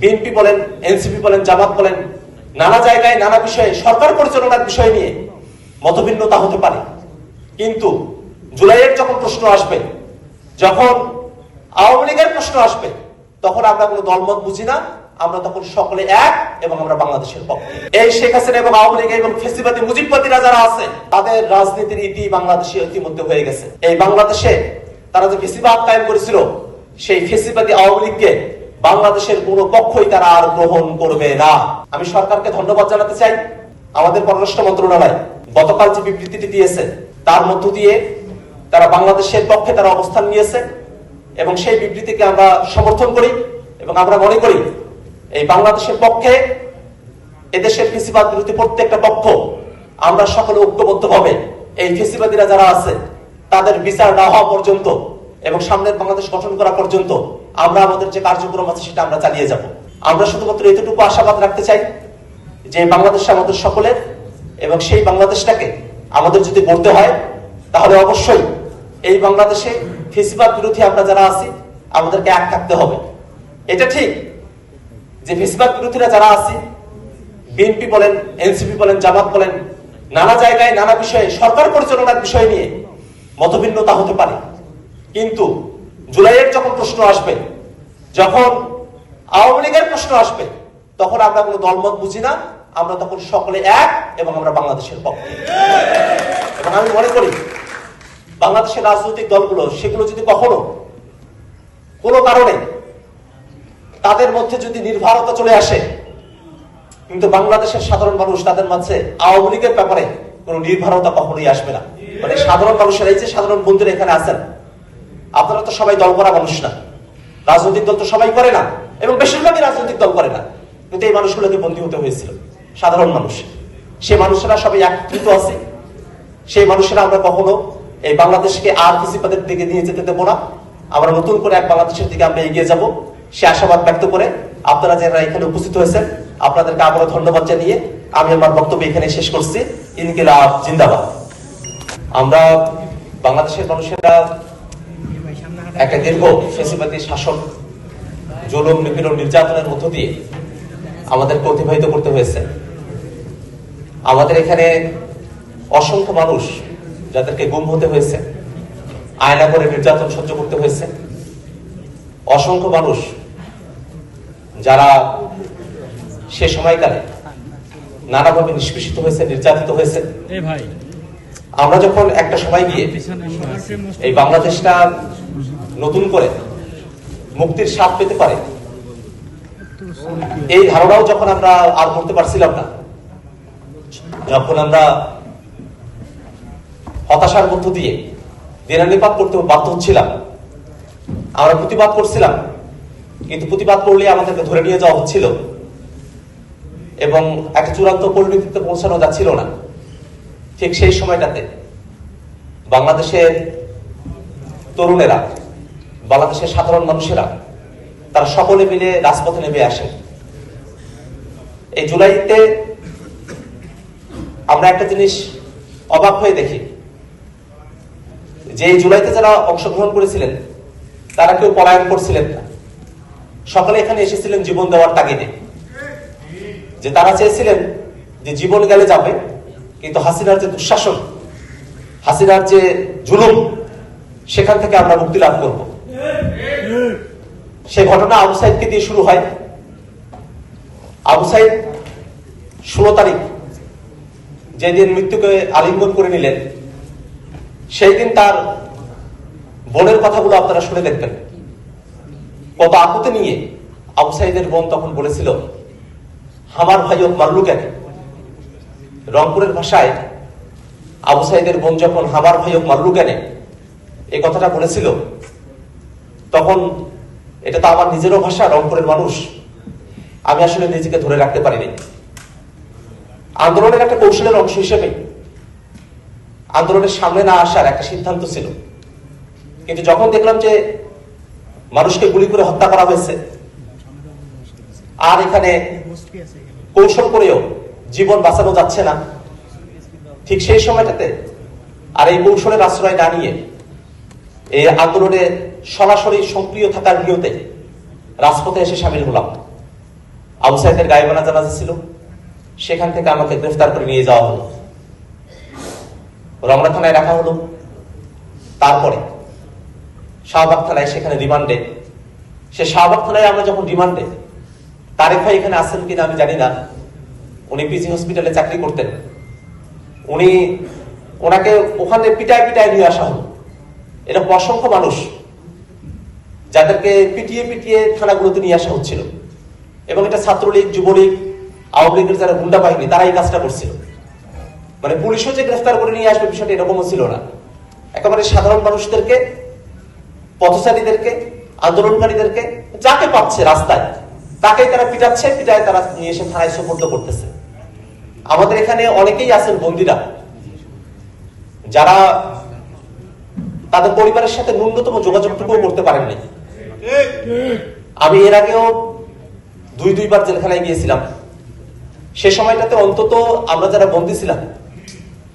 BNP বলেন, NCP বলেন, জামাত বলেন, নানা জায়গায় নানা বিষয়ে সরকার পরিচালনার বিষয় নিয়ে মতভিন্নতা হতে পারে, কিন্তু জুলাইয়ের যখন প্রশ্ন আসবে, যখন আওয়ামী লীগের প্রশ্ন আসবে, তখন আমরা কোনো দলমত বুঝি না, আমরা তখন সকলে এক এবং আমরা বাংলাদেশের পক্ষে। এই শেখ হাসিনা এবং আওয়ামী লীগ এবং ফেসিবাদী মুজিববাদীরা যারা আছে, তাদের রাজনীতির ইতি বাংলাদেশে ইতিমধ্যে হয়ে গেছে। এই বাংলাদেশে তারা যে ফেসিবাদ কায়েম করেছিল, সেই ফেসিবাদী আওয়ামী লীগকে বাংলাদেশের কোনো পক্ষই তারা আর গ্রহণ করবে না। আমি সরকারকে ধন্যবাদ জানাতে চাই। আমাদের পররাষ্ট্র মন্ত্রণালয় গতকাল যে বিবৃতিটি দিয়েছে, তার মধ্য দিয়ে তারা বাংলাদেশের পক্ষে তারা অবস্থান নিয়েছে এবং সেই বিবৃতিকে আমরা সমর্থন করি এবং আমরা মনে করি এই বাংলাদেশের পক্ষে, এদেশের ফেসিবাদ বিরোধী প্রত্যেকটা পক্ষ আমরা সকলে ঐক্যবদ্ধভাবে এই ফেসিবাদীরা যারা আছে তাদের বিচার না হওয়া পর্যন্ত এবং সামনের বাংলাদেশ গঠন করা পর্যন্ত আমরা আমাদের যে কার্যক্রম আছে সেটা আমরা চালিয়ে যাব। আমরা শুধুমাত্র এতটুকু আশাবাদ রাখতে চাই যে বাংলাদেশ আমাদের সকলের, এবং সেই বাংলাদেশটাকে আমাদের যদি গড়তে হয় তাহলে অবশ্যই এই বাংলাদেশে ফেসিবাদ বিরোধী আমরা যারা আছি আমাদেরকে এক থাকতে হবে। এটা ঠিক যে ফেসিবাদ বিরোধীরা যারা আছি, বিএনপি বলেন, এনসিপি বলেন, জামাত বলেন, নানা জায়গায় নানা বিষয়ে সরকার পরিচালনার বিষয় নিয়ে মতভিন্নতা হতে পারে, কিন্তু জুলাইয়ের যখন প্রশ্ন আসবে, যখন আওয়ামী লীগের প্রশ্ন আসবে, তখন আমরা কোনো দলমত বুঝি না, আমরা তখন সকলে এক এবং আমরা বাংলাদেশের পক্ষে। এবং আমি মনে করি বাংলাদেশের রাজনৈতিক দলগুলো, সেগুলো যদি কখনো কোনো কারণে তাদের মধ্যে যদি নির্ভরতা চলে আসে, কিন্তু বাংলাদেশের সাধারণ মানুষ তাদের মাঝে আওয়ামী লীগের ব্যাপারে কোনো নির্ভরতা কখনোই আসবে না। মানে সাধারণ মানুষের, এই যে সাধারণ বন্ধুরা এখানে আছেন, আপনারা তো সবাই দল করা মানুষ না, রাজনৈতিক দল তো সবাই করে না এবং বেশিরভাগই রাজনৈতিক দল করে না, কিন্তু এই মানুষগুলোকে বন্দী হতে হয়েছিল সাধারণ মানুষ। সেই মানুষেরা সবাই একত্রিত আছে, সেই মানুষেরা আমরা কখনো এই বাংলাদেশকে আর ফেসিবাদের দিকে নিয়ে যেতে দেবো না। আমরা নতুন করে এক বাংলাদেশের দিকে আমরা এগিয়ে যাব, সে আশাবাদ ব্যক্ত করে আপনারা যারা এখানে উপস্থিত হয়েছেন আপনাদেরকে আবারও ধন্যবাদ জানিয়ে আমি আমার বক্তব্য এখানে শেষ করছি। ইনকিলাব জিন্দাবাদ। আমরা বাংলাদেশের মানুষেরা একটা দীর্ঘ ফেসিবাদী শাসন, জুলুম, নিপীড়ন, নির্যাতনের মধ্য দিয়ে আমাদেরকে অতিবাহিত করতে হয়েছে। আমাদের এখানে অসংখ্য মানুষ যাদেরকে গুম হতে হয়েছে, আয়না করে নির্যাতন সহ্য করতে হয়েছে, অসংখ্য মানুষ যারা সে সময়কালে নানাভাবে নিষ্পেষিত হয়েছে, নির্যাতিত হয়েছে। আমরা যখন একটা সময় গিয়ে এই বাংলাদেশটা নতুন করে মুক্তির স্বাদ পেতে পারে, এই ধারণাও যখন আমরা আর করতে পারছিলাম না, যখন আমরা হতাশার মধ্য দিয়ে দিনানিপাত করতে বাধ্য হচ্ছিলাম, আমরা প্রতিবাদ করছিলাম, কিন্তু প্রতিবাদ করলে আমাদেরকে ধরে নিয়ে যাওয়া হচ্ছিল এবং একটা চূড়ান্ত পরিণতিতে পৌঁছানো যাচ্ছিল না, ঠিক সেই সময়টাতে বাংলাদেশের তরুণেরা, বাংলাদেশের সাধারণ মানুষেরা তারা সকলে মিলে রাজপথে নেমে আসে। এই জুলাইতে আমরা একটা জিনিস অবাক হয়ে দেখি যে এই জুলাইতে যারা অংশগ্রহণ করেছিলেন তারা কেউ পলায়ন করছিলেন না, সকলে এখানে এসেছিলেন জীবন দেওয়ার তাগিদে। যে তারা চেয়েছিলেন যে জীবন গেলে যাবে, কিন্তু হাসিনার যে দুঃশাসন, হাসিনার যে জুলুম, সেখান থেকে আমরা মুক্তি লাভ করব। সে ঘটনা আবু সাইদকে দিয়ে শুরু হয়। আবু সাইদ 16 তারিখ যেদিন মৃত্যুকে আলিঙ্গন করে নিলেন, সেই দিন তার বোনের কথাগুলো আপনারা শুনে দেখবেন। কত আকুতি নিয়ে আবু সাইদের বোন তখন বলেছিল, আমার ভাইও মারলু কেন। রংপুরের ভাষায় আবু সাইদের বোন যখন আমার ভাইও মারলু কেন এই কথাটা বলেছিল, তখন এটা তো আমার নিজেরও ভাষা, রংপুরের মানুষ, আমি আসলে নিজেকে ধরে রাখতে পারিনি। আন্দোলনের একটা কৌশলের অংশ হিসেবে আন্দোলনের সামনে না আসার একটা সিদ্ধান্ত ছিল, কিন্তু যখন দেখলাম যে মানুষকে গুলি করে হত্যা করা হয়েছে আর এখানে কৌশল করেও জীবন বাঁচানো যাচ্ছে না, ঠিক সেই সময়টাতে আর এই কৌশলের আশ্রয় না নিয়ে এই আন্দোলনে সরাসরি সক্রিয় থাকার নিয়তে রাজপথে এসে সামিল হলাম। আবু সাইদের গায়েবানা জানাজা ছিল, সেখান থেকে আমাকে গ্রেফতার করে নিয়ে যাওয়া হলো, রমনা থানায় রাখা হলো। তারপরে শাহবাগ থানায়, সেখানে রিমান্ডে, সে শাহবাগ থানায় আমরা যখন রিমান্ডে, তারেক ভাই এখানে আসেন কিনা আমি জানি না, উনি পিজি হসপিটালে চাকরি করতেন, ওনাকে ওখানে পিটায় পিটায় নিয়ে আসা হলো। এরকম অসংখ্য মানুষ যাদেরকে পিটিয়ে পিটিয়ে থানাগুলোতে নিয়ে আসা হচ্ছিল, এবং এটা ছাত্রলীগ, যুবলীগ, আওয়ামী লীগের যারা গুন্ডা বাহিনী তারা এই কাজটা করছিল। মানে পুলিশও যে গ্রেফতার করে নিয়ে আসবে বিষয়টা এরকমও ছিল না। একেবারে সাধারণ মানুষদেরকে, পথচারীদেরকে, আন্দোলনকারীদেরকে, যাকে পাচ্ছে রাস্তায় তাকেই তারা পিটাচ্ছে, পিটায় তারা নিয়ে এসে থানায় সোপর্দ করতেছে। আমাদের এখানে অনেকেই আছেন বন্দীরা, যারা তাদের পরিবারের সাথে ন্যূনতম যোগাযোগটুকু করতে পারেননি। আমি এর আগেও দুইবার জেলখানায় গিয়েছিলাম। সে সময়টাতে অন্তত আমরা যারা বন্দী ছিলাম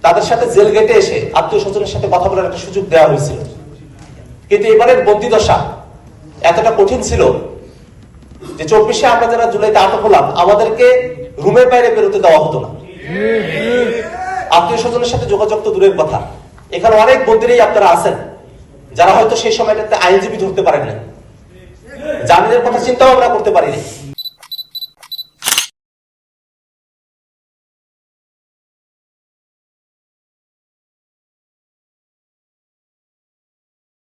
তাদের সাথে জেল গেটে এসে আত্মীয় স্বজনের সাথে কথা বলার একটা সুযোগ দেওয়া হয়েছিল। কিন্তু এবারের বন্দী দশা এতটা কঠিন ছিল যে 24-এ আমরা যারা জুলাইতে আটক হলাম, আমাদেরকে রুমের বাইরে বেরোতে দেওয়া হতো না। আত্মীয় স্বজনের সাথে যোগাযোগ তো দূরের কথা, এখানে অনেক বন্দীরাই আপনারা আছেন যারা হয়তো সেই সময়টাতে আইনজীবী ধরতে পারেন না, জামিনের কথা চিন্তাও আমরা করতে পারিনি।